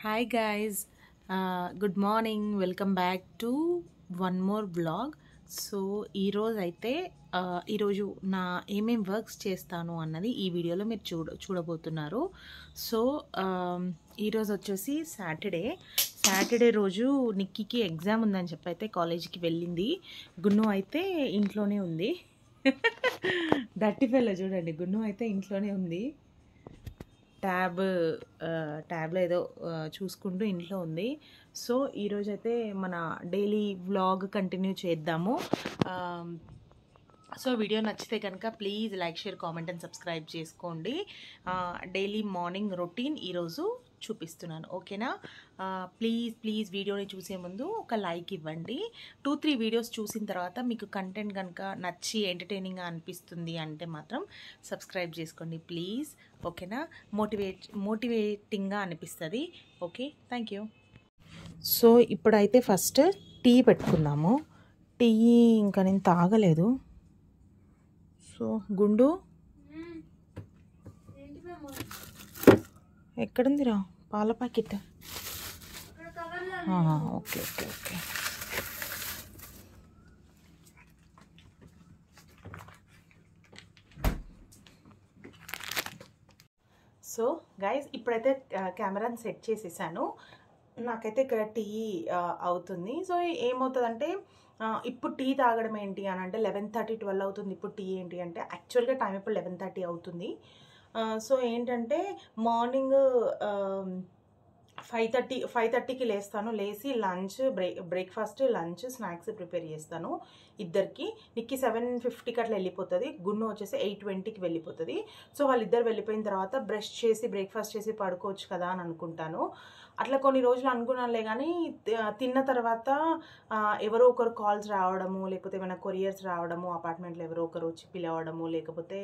Hi guys, good morning. Welcome back to one more blog. So ఈరోజు నా ఏమేం works చేస్తాను అన్నది ఈ వీడియోలో మీరు చూడబోతున్నారు. సో ఈరోజు వచ్చేసి సాటర్డే రోజు నిక్కీకి ఎగ్జామ్ ఉందని చెప్పి అయితే కాలేజీకి వెళ్ళింది. గున్ను అయితే ఇంట్లోనే ఉంది. దట్టి పిల్ల చూడండి, గున్ను అయితే ఇంట్లోనే ఉంది. ట్యాబ్లో ఏదో చూసుకుంటూ ఇంట్లో ఉంది. సో ఈరోజైతే మన డైలీ వ్లాగ్ కంటిన్యూ చేద్దాము. సో వీడియో నచ్చితే కనుక please like, share, comment and subscribe చేసుకోండి. డైలీ మార్నింగ్ రొటీన్ ఈరోజు చూపిస్తున్నాను, ఓకేనా? ప్లీజ్ వీడియోని చూసే ముందు ఒక లైక్ ఇవ్వండి. 2-3 వీడియోస్ చూసిన తర్వాత మీకు కంటెంట్ కనుక నచ్చి ఎంటర్టైనింగ్గా అనిపిస్తుంది అంటే మాత్రం సబ్స్క్రైబ్ చేసుకోండి ప్లీజ్, ఓకేనా? మోటివేటింగ్గా అనిపిస్తుంది. Okay, thank you. సో ఇప్పుడైతే ఫస్ట్ టీ పెట్టుకుందాము. టీ ఇంకా నేను తాగలేదు. సో గుండు ఎక్కడుందిరా పాల ప్యాకెట్? ఓకే. సో గైస్, ఇప్పుడైతే కెమెరాని సెట్ చేసేసాను. నాకైతే ఇక్కడ టీ అవుతుంది. సో ఏమవుతుందంటే ఇప్పుడు టీ తాగడం ఏంటి అని అంటే 11:30-12 అవుతుంది. ఇప్పుడు టీ ఏంటి అంటే యాక్చువల్గా టైం ఇప్పుడు 11:30 అవుతుంది. సో ఏంటంటే మార్నింగ్ 5:30కి లేస్తాను. లేచి బ్రేక్ఫాస్ట్, లంచ్, స్నాక్స్ ప్రిపేర్ చేస్తాను ఇద్దరికి. నిక్కి 7:50కి అట్లా వెళ్ళిపోతుంది. గున్ను వచ్చేసి 8:20కి వెళ్ళిపోతుంది. సో వాళ్ళిద్దరు వెళ్ళిపోయిన తర్వాత బ్రష్ చేసి బ్రేక్ఫాస్ట్ చేసి పడుకోవచ్చు కదా అని అనుకుంటాను. అట్లా కొన్ని రోజులు అనుకున్నానులే, కానీ తిన్న తర్వాత ఎవరో ఒకరు కాల్స్ రావడము, లేకపోతే ఏమైనా కొరియర్స్ రావడము, అపార్ట్మెంట్లో ఎవరో ఒకరు వచ్చి పిలవడము, లేకపోతే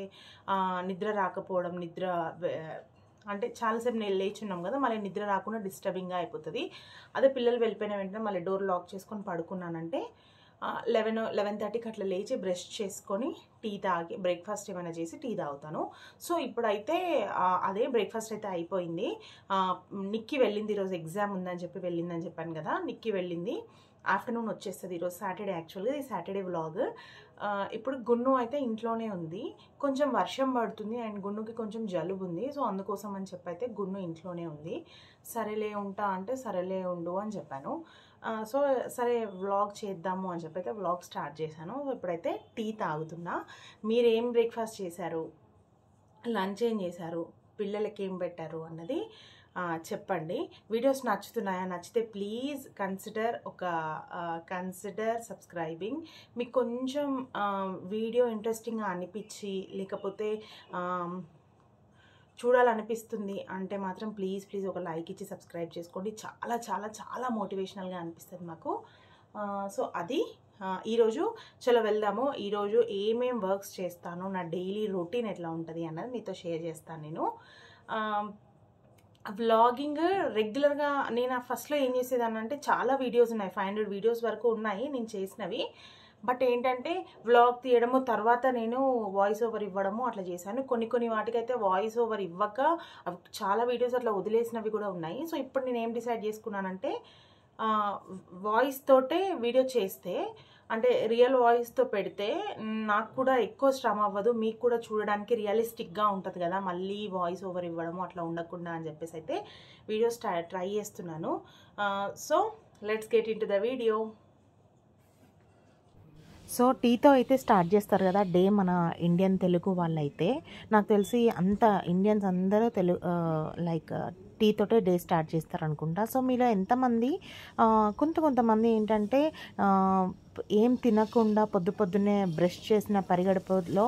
నిద్ర రాకపోవడం, అంటే చాలాసేపు నేను లేచున్నాం కదా, మళ్ళీ నిద్ర రాకుండా డిస్టర్బింగ్గా అయిపోతుంది. అదే పిల్లలు వెళ్ళిపోయిన వెంటనే మళ్ళీ డోర్ లాక్ చేసుకొని పడుకున్నానంటే 11:30కి అట్లా లేచి బ్రష్ చేసుకొని టీ తాగి బ్రేక్ఫాస్ట్ ఏమైనా చేసి టీ తాగుతాను. సో ఇప్పుడైతే అదే బ్రేక్ఫాస్ట్ అయితే అయిపోయింది. నిక్కి వెళ్ళింది, ఈరోజు ఎగ్జామ్ ఉందని చెప్పి వెళ్ళిందని చెప్పాను కదా. నిక్కి వెళ్ళింది, ఆఫ్టర్నూన్ వచ్చేస్తుంది. ఈరోజు సాటర్డే, యాక్చువల్గా ఇది సాటర్డే వ్లాగ్. ఇప్పుడు గున్ను అయితే ఇంట్లోనే ఉంది. కొంచెం వర్షం పడుతుంది అండ్ గున్నుకి కొంచెం జలుబు ఉంది. సో అందుకోసం అని చెప్పి అయితే గున్ను ఇంట్లోనే ఉంది. సరేలే ఉంటా అంటే సరేలే ఉండు అని చెప్పాను. సో సరే వ్లాగ్ చేద్దాము అని చెప్పి అయితే వ్లాగ్ స్టార్ట్ చేశాను. ఇప్పుడైతే టీ తాగుతున్నా. మీరు ఏం బ్రేక్ఫాస్ట్ చేశారు, లంచ్ ఏం చేశారు, పిల్లలకి ఏం పెట్టారు అన్నది చెప్పండి. వీడియోస్ నచ్చుతున్నాయా? నచ్చితే ప్లీజ్ కన్సిడర్ సబ్స్క్రైబింగ్. మీకు కొంచెం వీడియో ఇంట్రెస్టింగ్గా అనిపించి లేకపోతే చూడాలనిపిస్తుంది అంటే మాత్రం ప్లీజ్ ఒక లైక్ ఇచ్చి సబ్స్క్రైబ్ చేసుకోండి. చాలా చాలా చాలా మోటివేషనల్గా అనిపిస్తుంది మాకు. సో అది ఈరోజు చలో వెళ్దాము. ఈరోజు ఏమేం వర్క్స్ చేస్తాను, నా డైలీ రొటీన్ ఎట్లా ఉంటుంది అన్నది మీతో షేర్ చేస్తాను నేను. వ్లాగింగ్ రెగ్యులర్గా నేను ఫస్ట్లో ఏం చేసేదాన్ని అంటే చాలా వీడియోస్ ఉన్నాయి, 500 వీడియోస్ వరకు ఉన్నాయి నేను చేసినవి. బట్ ఏంటంటే వ్లాగ్ తీయడము, తర్వాత నేను వాయిస్ ఓవర్ ఇవ్వడము అట్లా చేశాను. కొన్ని వాటికైతే వాయిస్ ఓవర్ ఇవ్వక చాలా వీడియోస్ అట్లా వదిలేసినవి కూడా ఉన్నాయి. సో ఇప్పుడు నేను ఏం డిసైడ్ చేసుకున్నానంటే వాయిస్ తోటే వీడియో చేస్తే, అంటే రియల్ వాయిస్తో పెడితే నాకు కూడా ఎక్కువ శ్రమ అవ్వదు, మీకు కూడా చూడడానికి రియలిస్టిక్గా ఉంటుంది కదా, మళ్ళీ వాయిస్ ఓవర్ ఇవ్వడము అట్లా ఉండకుండా అని చెప్పేసి అయితే వీడియోస్ ట్రై చేస్తున్నాను. So let's get into the video. So టీతో అయితే స్టార్ట్ చేస్తారు కదా డే మన ఇండియన్ తెలుగు వాళ్ళైతే. నాకు తెలిసి ఇండియన్స్ అందరూ లైక్ టీతోటే డే స్టార్ట్ చేస్తారు అనుకుంటా. సో మీలో ఎంతమంది కొంతమంది ఏంటంటే ఏం తినకుండా పొద్దున్నే బ్రష్ చేసిన పరిగడుపులో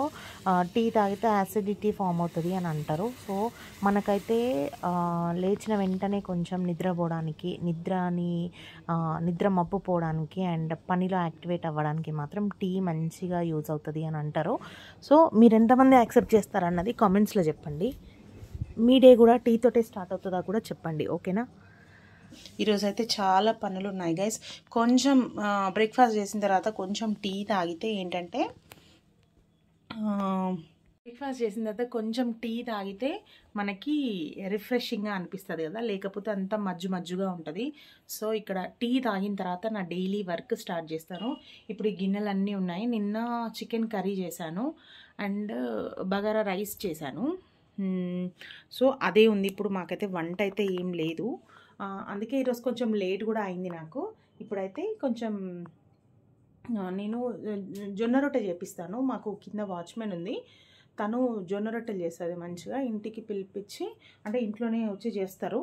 టీ తాగితే యాసిడిటీ ఫామ్ అవుతుంది అని అంటారు. సో మనకైతే లేచిన వెంటనే కొంచెం నిద్రపోవడానికి, నిద్ర మబ్బు పోవడానికి అండ్ పనిలో యాక్టివేట్ అవ్వడానికి మాత్రం టీ మంచిగా యూజ్ అవుతుంది అని అంటారు. సో మీరు ఎంతమంది యాక్సెప్ట్ చేస్తారన్నది కామెంట్స్లో చెప్పండి. మీ డే కూడా టీతోటే స్టార్ట్ అవుతుందా కూడా చెప్పండి, ఓకేనా? ఈరోజు అయితే చాలా పనులు ఉన్నాయి గైస్. కొంచెం బ్రేక్ఫాస్ట్ చేసిన తర్వాత కొంచెం టీ తాగితే ఏంటంటే బ్రేక్ఫాస్ట్ చేసిన తర్వాత కొంచెం టీ తాగితే మనకి రిఫ్రెషింగ్గా అనిపిస్తుంది కదా, లేకపోతే అంతా మజ్జుగా ఉంటుంది. సో ఇక్కడ టీ తాగిన తర్వాత నా డైలీ వర్క్ స్టార్ట్ చేస్తాను. ఇప్పుడు ఈ గిన్నెలన్నీ ఉన్నాయి. నిన్న చికెన్ కర్రీ చేశాను అండ్ బగారా రైస్ చేశాను. సో అదే ఉంది. ఇప్పుడు మాకైతే వంట అయితే ఏం లేదు. అందుకే ఈరోజు కొంచెం లేట్ కూడా అయింది నాకు. ఇప్పుడైతే కొంచెం నేను జొన్న రొట్టె చేపిస్తాను. మాకు కింద వాచ్మెన్ ఉంది, తను జొన్న రొట్టెలు చేస్తుంది మంచిగా. ఇంటికి పిలిపించి అంటే ఇంట్లోనే వచ్చి చేస్తారు.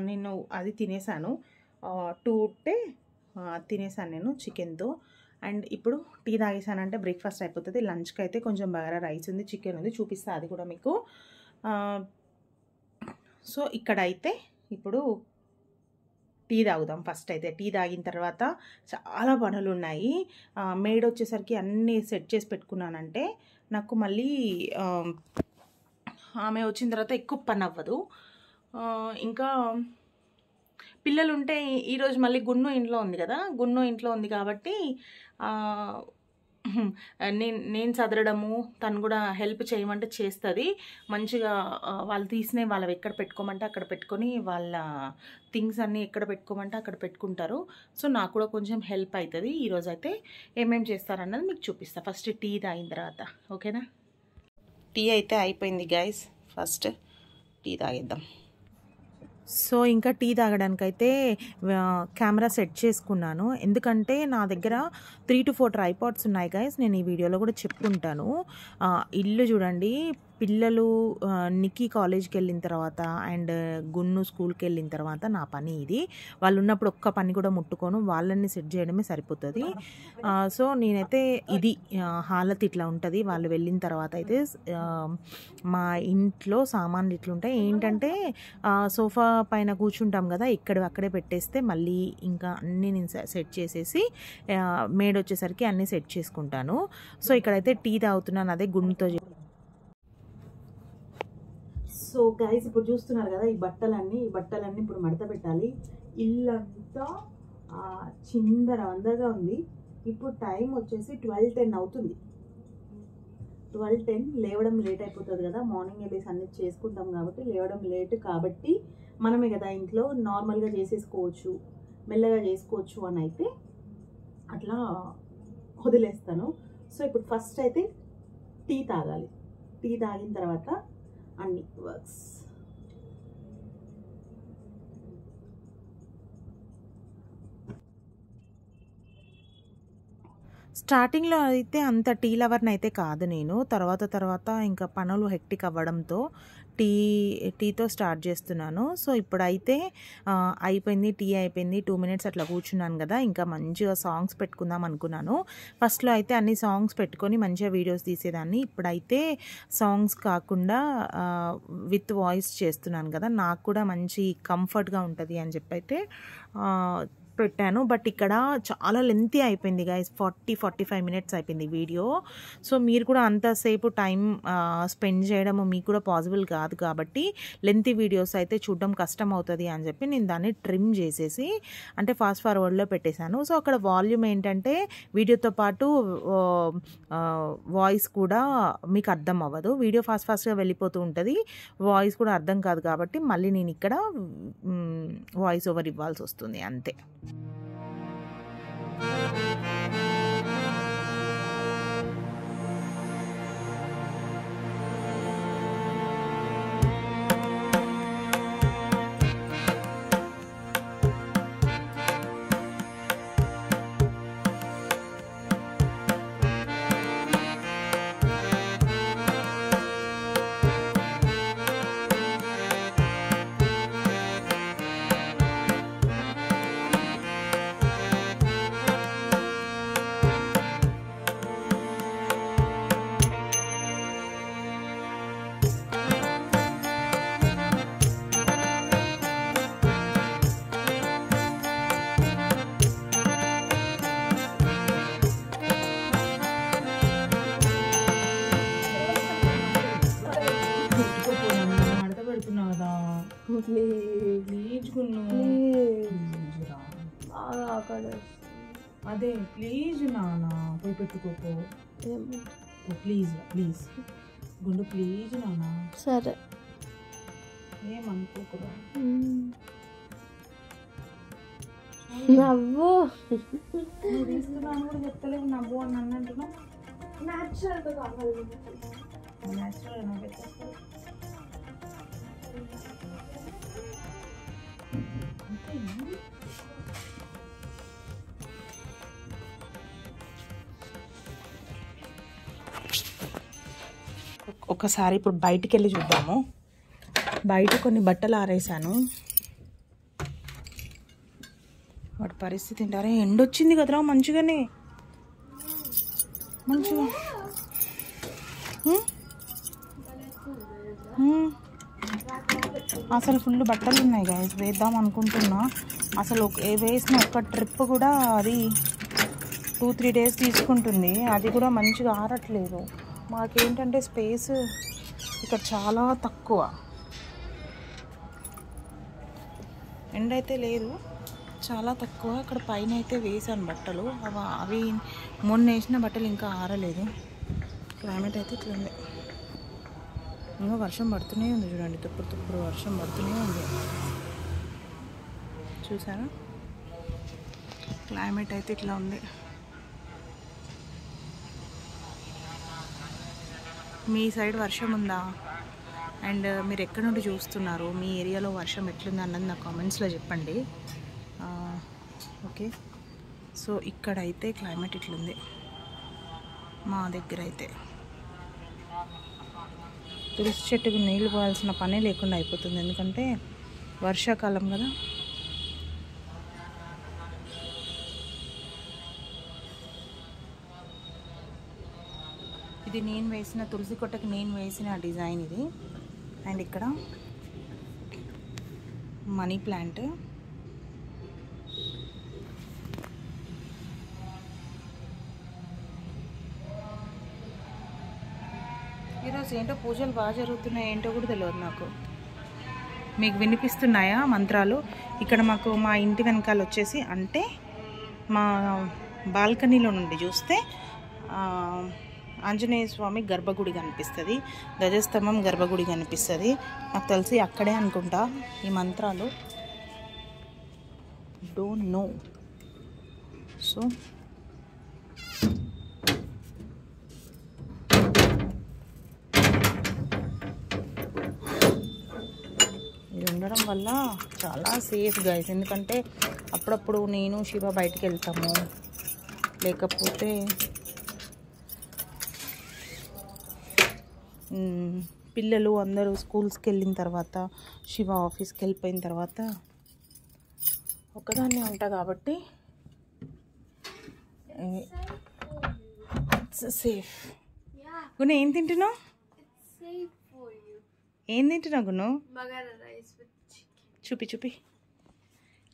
నేను అది తినేసాను, 2 ఉంటే తినేసాను నేను చికెన్తో. అండ్ ఇప్పుడు టీ తాగేసానంటే బ్రేక్ఫాస్ట్ అయిపోతుంది. లంచ్కి అయితే కొంచెం బగారా రైస్ ఉంది, చికెన్ ఉంది, చూపిస్తా అది కూడా మీకు. సో ఇక్కడైతే ఇప్పుడు టీ తాగుదాం. ఫస్ట్ అయితే టీ తాగిన తర్వాత చాలా పనులు ఉన్నాయి. మేడ్ వచ్చేసరికి అన్నీ సెట్ చేసి పెట్టుకున్నానంటే నాకు మళ్ళీ ఆమె వచ్చిన తర్వాత ఎక్కువ పని అవ్వదు. ఇంకా పిల్లలు ఉంటే ఈరోజు మళ్ళీ గున్ను ఇంట్లో ఉంది కదా, గున్ను ఇంట్లో ఉంది కాబట్టి నేను చదరడము, తను కూడా హెల్ప్ చేయమంటే చేస్తుంది మంచిగా. వాళ్ళు తీసినవి వాళ్ళు ఎక్కడ పెట్టుకోమంటే అక్కడ పెట్టుకొని, వాళ్ళ థింగ్స్ అన్నీ ఎక్కడ పెట్టుకోమంటే అక్కడ పెట్టుకుంటారు. సో నాకు కూడా కొంచెం హెల్ప్ అవుతుంది. ఈరోజు అయితే ఏమేమి చేస్తారన్నది మీకు చూపిస్తాను ఫస్ట్ టీ తాగిన తర్వాత. ఓకేనా? టీ అయితే అయిపోయింది గైస్, ఫస్ట్ టీ తాగేద్దాం. సో ఇంకా టీ తాగడానికైతే కెమెరా సెట్ చేసుకున్నాను. ఎందుకంటే నా దగ్గర 3 to 4 ట్రైపాడ్స్ ఉన్నాయి గైస్. నేను ఈ వీడియోలో కూడా చెప్పుకుంటాను. ఇల్లు చూడండి, పిల్లలు నిక్కీ కాలేజ్కి వెళ్ళిన తర్వాత అండ్ గున్ను స్కూల్కి వెళ్ళిన తర్వాత నా పని ఇది. వాళ్ళు ఉన్నప్పుడు ఒక్క పని కూడా ముట్టుకోను, వాళ్ళని సెట్ చేయడమే సరిపోతుంది. సో నేనైతే ఇది హాలత్ ఇట్లా ఉంటుంది. వాళ్ళు వెళ్ళిన తర్వాత అయితే మా ఇంట్లో సామాన్లు ఇట్లుంటాయి. ఏంటంటే సోఫా పైన కూర్చుంటాం కదా, అక్కడే పెట్టేస్తే మళ్ళీ ఇంకా అన్నీ నేను సెట్ చేసేసి మేడ్ వచ్చేసరికి అన్నీ సెట్ చేసుకుంటాను. సో ఇక్కడైతే టీ తాగుతున్నాను, అదే గున్నుతో. సో గైస్ ఇప్పుడు చూస్తున్నారు కదా, ఈ బట్టలన్నీ ఇప్పుడు మడత పెట్టాలి. ఇల్లంతా చిందరవందరగా ఉంది. ఇప్పుడు టైం వచ్చేసి 12:10 అవుతుంది. 12:10 లేవడం లేట్ అయిపోతుంది కదా, మార్నింగ్ వెళ్ళేసి అన్ని చేసుకుంటాం కాబట్టి లేవడం లేట్ కాబట్టి మనమే కదా ఇంట్లో నార్మల్గా చేసేసుకోవచ్చు, మెల్లగా చేసుకోవచ్చు అని అయితే అట్లా వదిలేస్తాను. సో ఇప్పుడు ఫస్ట్ అయితే టీ తాగాలి. టీ తాగిన తర్వాత అన్ని వర్క్స్. స్టార్టింగ్లో అయితే అంత టీ లవర్ని అయితే కాదు నేను. తర్వాత ఇంకా పనులు హెక్టిక్ అవ్వడంతో టీతో స్టార్ట్ చేస్తున్నాను. సో ఇప్పుడైతే అయిపోయింది, టీ అయిపోయింది. 2 minutes అట్లా కూర్చున్నాను కదా, ఇంకా మంచిగా సాంగ్స్ పెట్టుకుందాం అనుకున్నాను. ఫస్ట్లో అయితే అన్ని సాంగ్స్ పెట్టుకొని మంచిగా వీడియోస్ తీసేదాన్ని. ఇప్పుడైతే సాంగ్స్ కాకుండా విత్ వాయిస్ చేస్తున్నాను కదా, నాకు కూడా మంచి కంఫర్ట్గా ఉంటుంది అని చెప్పి అయితే పెట్టాను. బట్ ఇక్కడ చాలా లెంతీ అయిపోయింది గైస్, 40-45 minutes అయిపోయింది వీడియో. సో మీరు కూడా అంతసేపు టైం స్పెండ్ చేయడం మీకు కూడా పాసిబుల్ కాదు కాబట్టి లెంతీ వీడియోస్ అయితే చూడడం కష్టం అవుతుంది అని చెప్పి నేను దాన్ని ట్రిమ్ చేసేసి అంటే ఫాస్ట్ ఫార్వర్డ్లో పెట్టేశాను. సో అక్కడ వాల్యూమ్ ఏంటంటే వీడియోతో పాటు వాయిస్ కూడా మీకు అర్థం అవ్వదు. వీడియో ఫాస్ట్గా వెళ్ళిపోతూ ఉంటుంది, వాయిస్ కూడా అర్థం కాదు కాబట్టి మళ్ళీ నేను ఇక్కడ వాయిస్ ఓవర్ ఇవ్వాల్సి వస్తుంది అంతే. అదే ప్లీజ్ నాన్న పోయి పెట్టుకోపో, ప్లీజ్ ప్లీజ్ గుండు ప్లీజ్ నాన్న. సరే ఏమనుకోకురా. నవ్వు. నువ్వు తీసుకున్నాను కూడా చెప్తలేవు నవ్వు అని నన్ను అంటున్నావు. న్యాచురల్గా కావాలి. న్యాచురల్ పెట్టేస్తా. ఒకసారి ఇప్పుడు బయటికి వెళ్ళి చూద్దాము. బయట కొన్ని బట్టలు ఆరేసాను. వాటి పరిస్థితి ఏంటారే, ఎండొచ్చింది కదరా మంచిగానే. మంచిగా అసలు ఫుల్ బట్టలు ఉన్నాయి గాయస్, వేద్దాం అనుకుంటున్నా. అసలు వేసిన ఒక్క ట్రిప్ కూడా అది 2-3 డేస్ తీసుకుంటుంది. అది కూడా మంచిగా ఆరట్లేదు. మాకేంటంటే స్పేస్ ఇక్కడ చాలా తక్కువ, ఎండ అయితే లేదు, చాలా తక్కువ. ఇక్కడ పైన అయితే వేసాను బట్టలు. అవి మొన్న వేసిన బట్టలు ఇంకా ఆరలేదు. క్లైమేట్ అయితే ఇట్లా ఉంది. ఇంకా వర్షం పడుతూనే ఉంది చూడండి, తుప్పుడు వర్షం పడుతూనే ఉంది. చూసారా, క్లైమేట్ అయితే ఇట్లా ఉంది. మీ సైడ్ వర్షం ఉందా? అండ్ మీరు ఎక్కడి నుండి చూస్తున్నారు, మీ ఏరియాలో వర్షం ఎట్లుంది అన్నది నా కామెంట్స్లో చెప్పండి. ఓకే, సో ఇక్కడైతే క్లైమేట్ ఇట్లుంది మా దగ్గర అయితే. తులసి చెట్టుకు నీళ్ళు పోవాల్సిన పనే లేకుండా అయిపోతుంది, ఎందుకంటే వర్షాకాలం కదా. ఇది నేను వేసిన తులసి కొట్టకి నేను వేసిన డిజైన్ ఇది. అండ్ ఇక్కడ మనీ ప్లాంట్. ఈరోజు ఏంటో పూజలు బాగా జరుగుతున్నాయి, ఏంటో కూడా తెలియదు నాకు. మీకు వినిపిస్తున్నాయా మంత్రాలు? ఇక్కడ మాకు మా ఇంటి వెనకాల వచ్చేసి, అంటే మా బాల్కనీలో నుండి చూస్తే ఆంజనేయ స్వామి గర్భగుడి కనిపిస్తుంది, ధ్వజస్తంభం గర్భగుడి కనిపిస్తుంది. నాకు తెలిసి అక్కడే అనుకుంటా ఈ మంత్రాలు, డోంట్ నో. సో ఇది ఉండడం వల్ల చాలా సేఫ్ గైస్, ఎందుకంటే అప్పుడప్పుడు నేను శివ బయటికి వెళ్తాము, లేకపోతే పిల్లలు అందరూ స్కూల్స్కి వెళ్ళిన తర్వాత, శివ ఆఫీస్కి వెళ్ళిపోయిన తర్వాత ఒకదాన్నే ఉంటా కాబట్టి సేఫ్. గును ఏం తింటున్నావు? ఏం తింటున్నావు గును? చూపి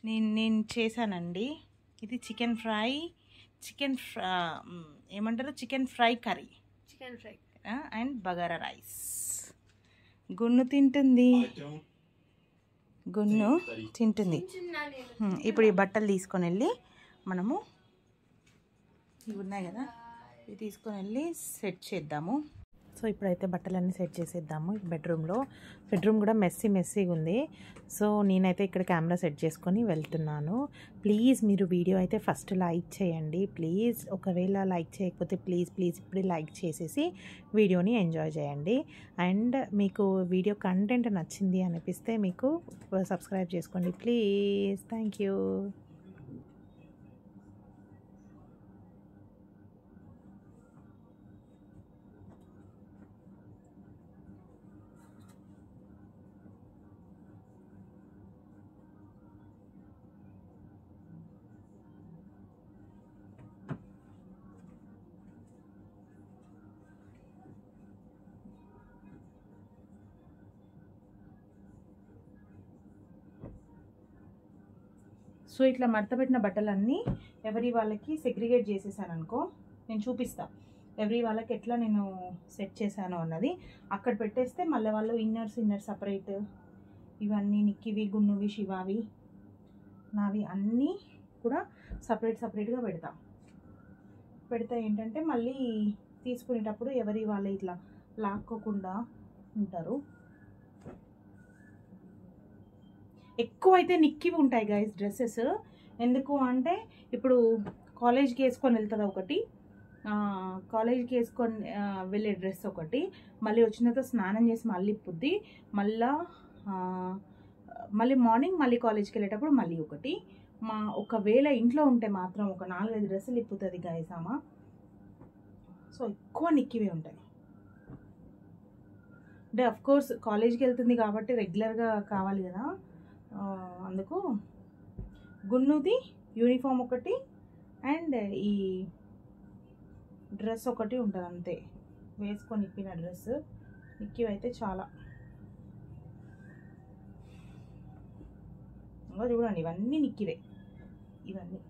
నేను చేశానండి. ఇది చికెన్ ఫ్రై, ఏమంటారు, chicken fry curry and bagara rice. Gunnu తింటుంది, గున్ను తింటుంది. ఇప్పుడు ఈ బట్టలు తీసుకొని వెళ్ళి మనము, ఇవి ఉన్నాయి కదా, ఇవి తీసుకొని వెళ్ళి సెట్ చేద్దాము. సో ఇప్పుడైతే బట్టలన్నీ సెట్ చేసేద్దాము. బెడ్రూమ్ కూడా మెస్సీగా ఉంది. సో నేనైతే ఇక్కడ కెమెరా సెట్ చేసుకొని వెళ్తున్నాను. ప్లీజ్ మీరు వీడియో అయితే ఫస్ట్ లైక్ చేయండి ప్లీజ్. ఒకవేళ లైక్ చేయకపోతే ప్లీజ్ ఇప్పుడే లైక్ చేసేసి వీడియోని ఎంజాయ్ చేయండి. అండ్ మీకు వీడియో కంటెంట్ నచ్చింది అనిపిస్తే మీకు సబ్స్క్రైబ్ చేసుకోండి ప్లీజ్. Thank you. సో ఇట్లా మడతపెట్టిన బట్టలన్నీ ఎవరి వాళ్ళకి సెగ్రిగేట్ చేసేసాను అనుకో, నేను చూపిస్తా ఎవరి వాళ్ళకి ఎట్లా నేను సెట్ చేశాను అన్నది. అక్కడ పెట్టేస్తే మళ్ళీ వాళ్ళు ఇన్నర్ సపరేట్, ఇవన్నీ నిక్కివి, గున్నువి, శివావి, నావి అన్నీ కూడా సపరేట్గా పెడతా ఏంటంటే మళ్ళీ తీసుకునేటప్పుడు ఎవరి వాళ్ళ ఇట్లా లాక్కోకుండా ఉంటారు. ఎక్కువ అయితే నిక్కివి ఉంటాయి గైస్ డ్రెస్సెస్. ఎందుకు అంటే ఇప్పుడు కాలేజ్కి వేసుకొని వెళ్తుంది ఒకటి, కాలేజ్కి వేసుకొని వెళ్ళే డ్రెస్ ఒకటి, మళ్ళీ వచ్చిన తర్వాత స్నానం చేసి మళ్ళీ ఇప్పుద్ది, మళ్ళీ మార్నింగ్ మళ్ళీ కాలేజ్కి వెళ్ళేటప్పుడు మళ్ళీ ఒకటి. ఒకవేళ ఇంట్లో ఉంటే మాత్రం ఒక 4-5 డ్రెస్సులు ఇప్పుతుంది గైస్ ఆమె. సో ఎక్కువ నిక్కివే ఉంటాయి. అంటే అఫ్కోర్స్ కాలేజ్కి వెళ్తుంది కాబట్టి రెగ్యులర్గా కావాలి కదా, అందుకు గున్నుది యూనిఫామ్ ఒకటి అండ్ ఈ డ్రెస్ ఒకటి ఉంటుంది అంతే, వేసుకొని ఇప్పిన డ్రెస్. నిక్కివైతే చాలా. ఇంకా చూడండి ఇవన్నీ నిక్కివే, ఇవన్నీ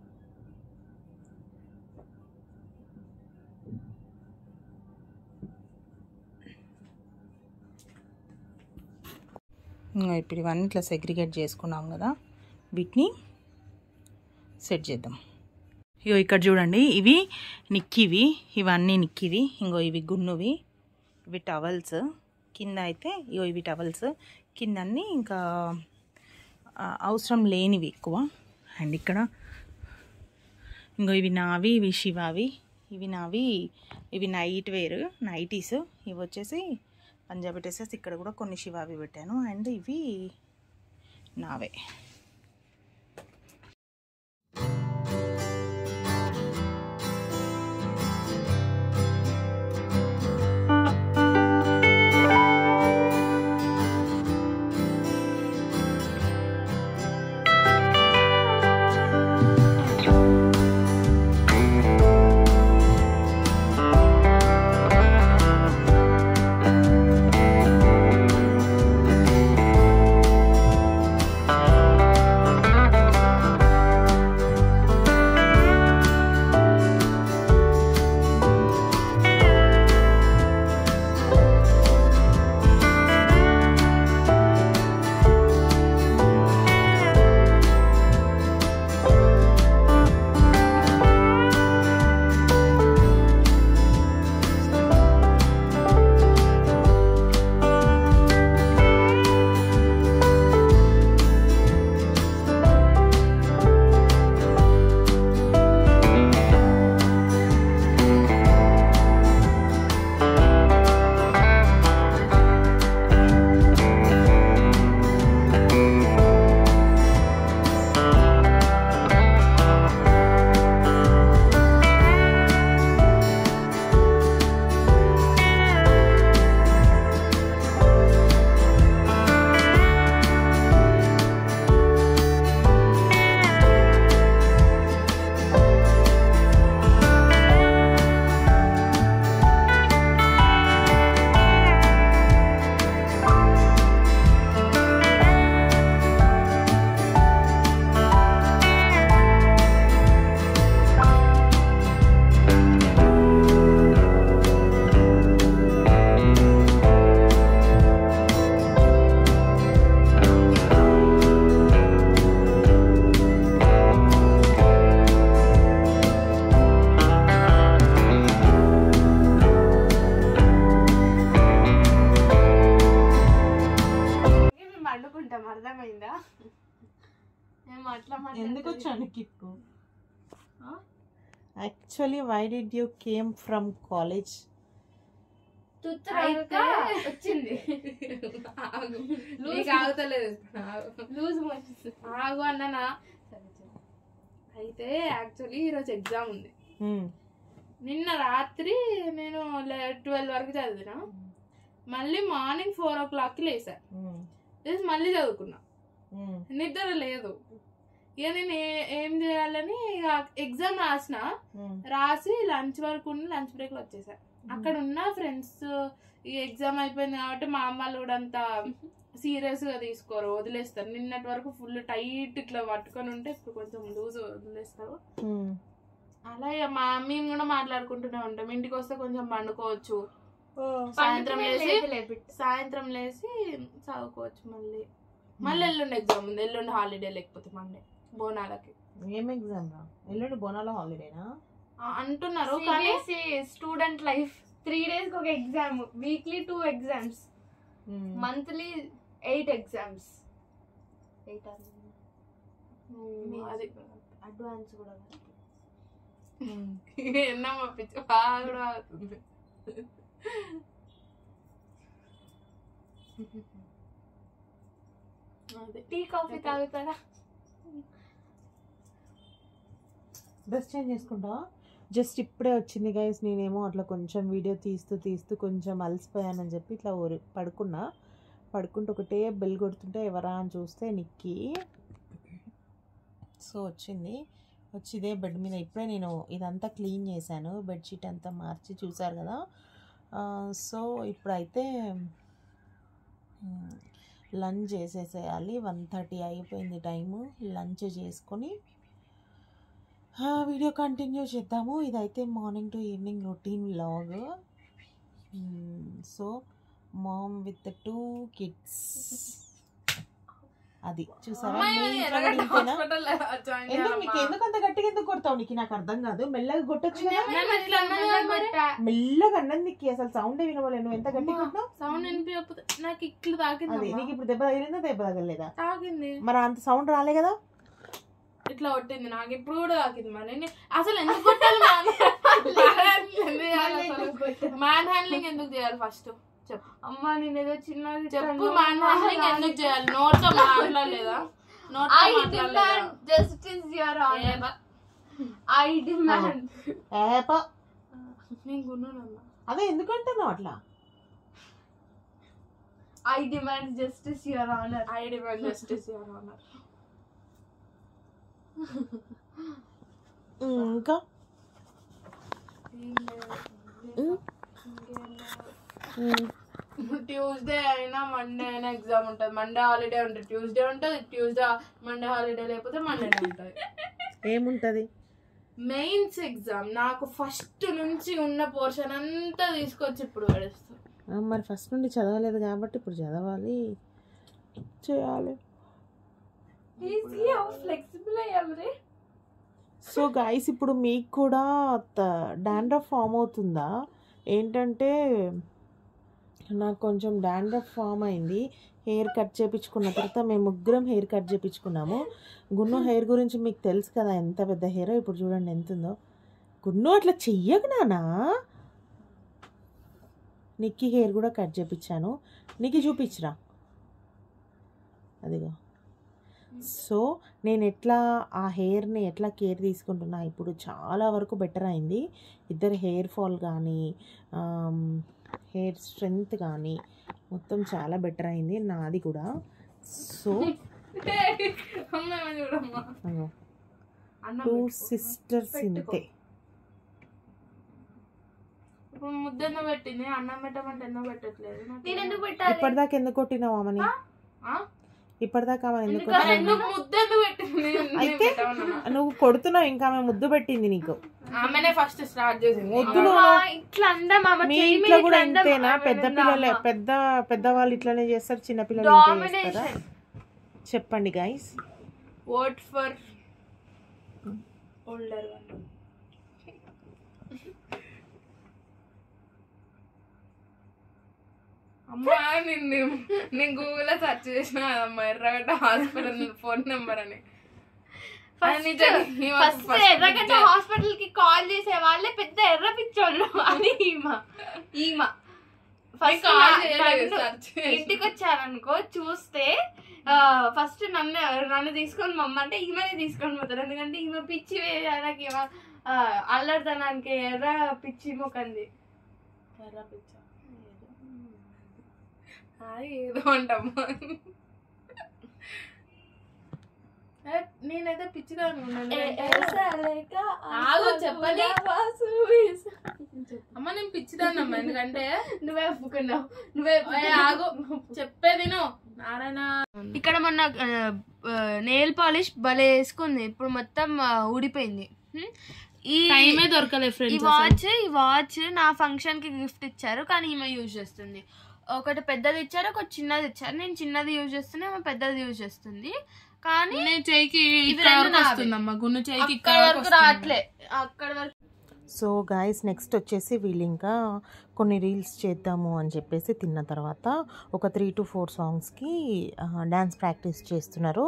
ఇప్పుడు ఇవన్నీ ఇట్లా సెగ్రిగేట్ చేసుకున్నాం కదా, వీటిని సెట్ చేద్దాం. ఇగో ఇక్కడ చూడండి, ఇవి నిక్కివి, ఇవన్నీ నిక్కివి. ఇంకో ఇవి గున్నువి, ఇవి టవల్స్. కింద అయితే ఇగో ఇవి టవల్స్, కింద అన్నీ ఇంకా అవసరం లేనివి ఎక్కువ. అండ్ ఇక్కడ ఇంకో ఇవి నావి, ఇవి శివావి, ఇవి నావి, ఇవి నైట్ వేర్ నైటీస్. ఇవి వచ్చేసి పంజాబీ డ్రెస్సెస్. ఇక్కడ కూడా కొన్ని శివావి పెట్టాను. అండ్ ఇవి నావే. అర్థమైందా? ఎందుకు వచ్చాను కిట్కు? Actually why did you came from college? వచ్చింది ఆగు అన్నానా. అయితే యాక్చువల్లీ ఈరోజు ఎగ్జామ్ ఉంది. నిన్న రాత్రి నేను 12 వరకు చదివినా, మళ్ళీ మార్నింగ్ 4 o'clockకి లేసా. మళ్ళీ చదువుకున్నా, నిద్ర లేదు. ఇక నేను ఏం చేయాలని ఎగ్జామ్ రాసి లంచ్ వరకు లంచ్ బ్రేక్ లో వచ్చేసా. అక్కడ ఉన్న ఫ్రెండ్స్ ఈ ఎగ్జామ్ అయిపోయింది కాబట్టి మా అమ్మ వాళ్ళు కూడా అంత సీరియస్ గా తీసుకోరు, వదిలేస్తారు. నిన్నటి వరకు ఫుల్ టైట్ ఇట్లా పట్టుకొని ఉంటే ఇప్పుడు కొంచెం లూజ్ వదిలేస్తారు. అలా మేము కూడా మాట్లాడుకుంటూనే ఉంటాం. ఇంటికి వస్తే కొంచెం పండుకోవచ్చు, సాయంత్రం లేసి చదువుకోవచ్చు. మళ్ళీ ఎల్లుండి ఎగ్జామ్ ఉంది, ఎల్లుండి హాలిడే, లేకపోతే మండే బోనాలకి. ఏం ఎగ్జామ్ రా? ఎల్లుండి బోనాల హాలిడేనా అంటున్నారు, కానీ స్టూడెంట్ లైఫ్ 3 days ఒక exam, weekly 2 exams, monthly 8 exams. 8 అది అడ్వాన్స్ కూడా ఎన్నమ్మా పిచ్చి బాగా కూడా అవుతుంది. టీ కాఫీ తాగుతారా? డ్రెస్ చేంజ్ చేసుకుంటా. జస్ట్ ఇప్పుడే వచ్చింది గైస్. నేనేమో అట్లా కొంచెం వీడియో తీస్తూ కొంచెం అలసిపోయానని చెప్పి ఇట్లా పడుకుంటూ ఒకటే బెల్ కొడుతుంటే ఎవరా అని చూస్తే నిక్కి. సో వచ్చి ఇదే బెడ్ మీద ఇప్పుడే నేను ఇదంతా క్లీన్ చేశాను, బెడ్షీట్ అంతా మార్చి చూసారు కదా. సో ఇప్పుడైతే లంచ్ చేసేసేయాలి. 1:30 అయిపోయింది టైము. లంచ్ చేసుకొని వీడియో కంటిన్యూ చేద్దాము. ఇదైతే morning to evening routine vlog. So ma'am with 2 kids. అది చూసారా? మీకు ఎందుకు అంత గట్టిగా ఎందుకు కొడతావు నీకు? నాకు అర్థం కాదు. మెల్లగా కొట్టచ్చు కదా. మెల్లగా అన్నది నీకు అసలు సౌండ్ వినవలేదు. నువ్వు ఎంత గట్టిగా కొట్టినావు? సౌండ్ వినిపించకపోతే నాకు ఇట్లు తాకింది. అదే నీకు ఇప్పుడు దెబ్బ తగిలిందా దెబ్బ తగలేదా? తాకింది. మరి అంత సౌండ్ రాలే కదా. ఇట్లా కొట్టింది నాకు ఇప్పుడు కూడా తాకింది. మరి అసలు ఎందుకు కొట్టాలి? మ్యాన్ హ్యాండ్లింగ్ ఎందుకు చేయాలి ఫస్ట్ చెప్పు. అమ్మా నేను ఏదో చిన్న చెప్పు. మ్యాన్ హ్యాండ్లింగ్ ఎందుకు చేయాలి? నోట్తో మాట్లాడలేదా? అదే ఎందుకంటున్నావు అట్లా? I demand justice, Your Honor. I demand justice, Your Honor. ఇంకా ట్యూస్డే అయినా మండే అయినా ఎగ్జామ్ ఉంటుంది. మండే హాలిడే ఉంటుంది, ట్యూస్డే ఉంటుంది, మండే హాలిడే లేకపోతే మండేనే ఉంటుంది. ఏముంటది? Mains exam. నాకు ఫస్ట్ నుంచి ఉన్న పోర్షన్ అంతా తీసుకొచ్చి ఇప్పుడు పడేస్తాను. మరి ఫస్ట్ నుండి చదవలేదు కాబట్టి ఇప్పుడు చదవాలి, చేయాలి. సో గైస్ ఇప్పుడు మీకు కూడా డాండ్రఫ్ ఫామ్ అవుతుందా? ఏంటంటే నాకు కొంచెం డాండ్రఫ్ ఫామ్ అయింది. హెయిర్ కట్ చేయించుకున్న తర్వాత మేము ముగ్గురం హెయిర్ కట్ చేయించుకున్నాము. గున్ను హెయిర్ గురించి మీకు తెలుసు కదా ఎంత పెద్ద హెయిర్. ఇప్పుడు చూడండి ఎంత ఉందో. గున్ను అట్లా చెయ్యకు నానా. నిక్కి హెయిర్ కూడా కట్ చేయించాను. నీకు చూపించరా? అదిగో. సో నేను ఎట్లా ఆ హెయిర్ని ఎట్లా కేర్ తీసుకుంటున్నా ఇప్పుడు చాలా వరకు బెటర్ అయింది. ఇద్దరు హెయిర్ ఫాల్ కానీ హెయిర్ స్ట్రెంగ్త్ కానీ మొత్తం చాలా బెటర్ అయింది నాది కూడా. సో 2 sisters ఇంతే. ఇప్పుడు ముద్దెందుకు పెట్టింది? అన్నం పెట్టమంటే ఎందుకు పెట్టట్లేదు? ఇప్పటిదాకా ఎందుకు కొట్టినావు ఆమెని? ఇప్పటిదాకా ఆమె ఎందుకు? అయితే నువ్వు కొడుతున్నావు, ఇంకా ఆమె ముద్దు పెట్టింది నీకు. ఆమెనే ఫస్ట్ స్టార్ట్ చేసింది. మీ ఇంట్లో కూడా ఇంతేనా? పెద్ద పిల్లలే పెద్దవాళ్ళు ఇట్లానే చేస్తారు, చిన్న పిల్లలు చేస్తారా? చెప్పండి guys. Vote for older one. అమ్మా నేను గూగుల్లో సెర్చ్ చేసిన కదమ్మా ఎర్రగడ్డ హాస్పిటల్ ఫోన్ నెంబర్ అని. ఎర్రగడ్డ హాస్పిటల్ కి కాల్ చేసే వాళ్ళే పెద్ద ఎర్ర పిచ్చోళ్ళు అని. ఇంటికి వచ్చారనుకో చూస్తే ఫస్ట్ నన్ను తీసుకొని మమ్మంటే ఈమెనే తీసుకొని పోతారు. ఎందుకంటే ఈమె పిచ్చి వేయడానికి అల్లరితనానికి ఎర్ర పిచ్చి మొక్కంది. ఎర్ర పిచ్చ ఏదో అంటమ్మా. నేనైతే పిచ్చిగా అనుకున్నాను. చెప్పండి అమ్మ నేను పిచ్చిదాన్నమ్మా. ఎందుకంటే నువ్వే ఒప్పుకున్నావు. నువ్వే ఆగు చెప్పేది. నారాయణ ఇక్కడ మొన్న నెయిల్ పాలిష్ భలే వేసుకుంది, ఇప్పుడు మొత్తం ఊడిపోయింది. ఈ వాచ్ నా ఫంక్షన్ కి గిఫ్ట్ ఇచ్చారు, కానీ ఈమె యూజ్ చేస్తుంది. ఒకటి పెద్దది ఇచ్చారు, ఒకటి చిన్నది ఇచ్చారు. నేను చిన్నది యూజ్ చేస్తున్నా, ఆమె పెద్దది యూజ్ చేస్తుంది. కానీ అక్కడ వరకు రావట్లే, అక్కడ వరకు. సో గాయస్ నెక్స్ట్ వచ్చేసి వీళ్ళు ఇంకా కొన్ని రీల్స్ చేద్దాము అని చెప్పేసి తిన్న తర్వాత ఒక 3 to 4 సాంగ్స్కి డ్యాన్స్ ప్రాక్టీస్ చేస్తున్నారు.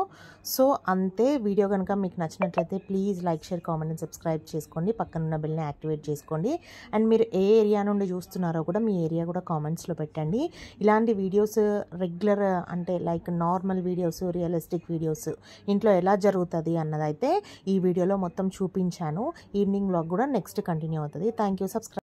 సో అంతే. వీడియో కనుక మీకు నచ్చినట్లయితే please like, share, comment and subscribe చేసుకోండి. పక్కనున్న బెల్ని యాక్టివేట్ చేసుకోండి. అండ్ మీరు ఏ ఏరియా నుండి చూస్తున్నారో కూడా మీ ఏరియా కూడా కామెంట్స్లో పెట్టండి. ఇలాంటి వీడియోస్ రెగ్యులర్ అంటే like normal videos, realistic videos ఇంట్లో ఎలా జరుగుతుంది అన్నదైతే ఈ వీడియోలో మొత్తం చూపించాను. ఈవినింగ్ వ్లాగ్ కూడా నెక్స్ట్ కంటిన్యూ అవుతుంది. Thank you. సబ్స్క్రైబ్.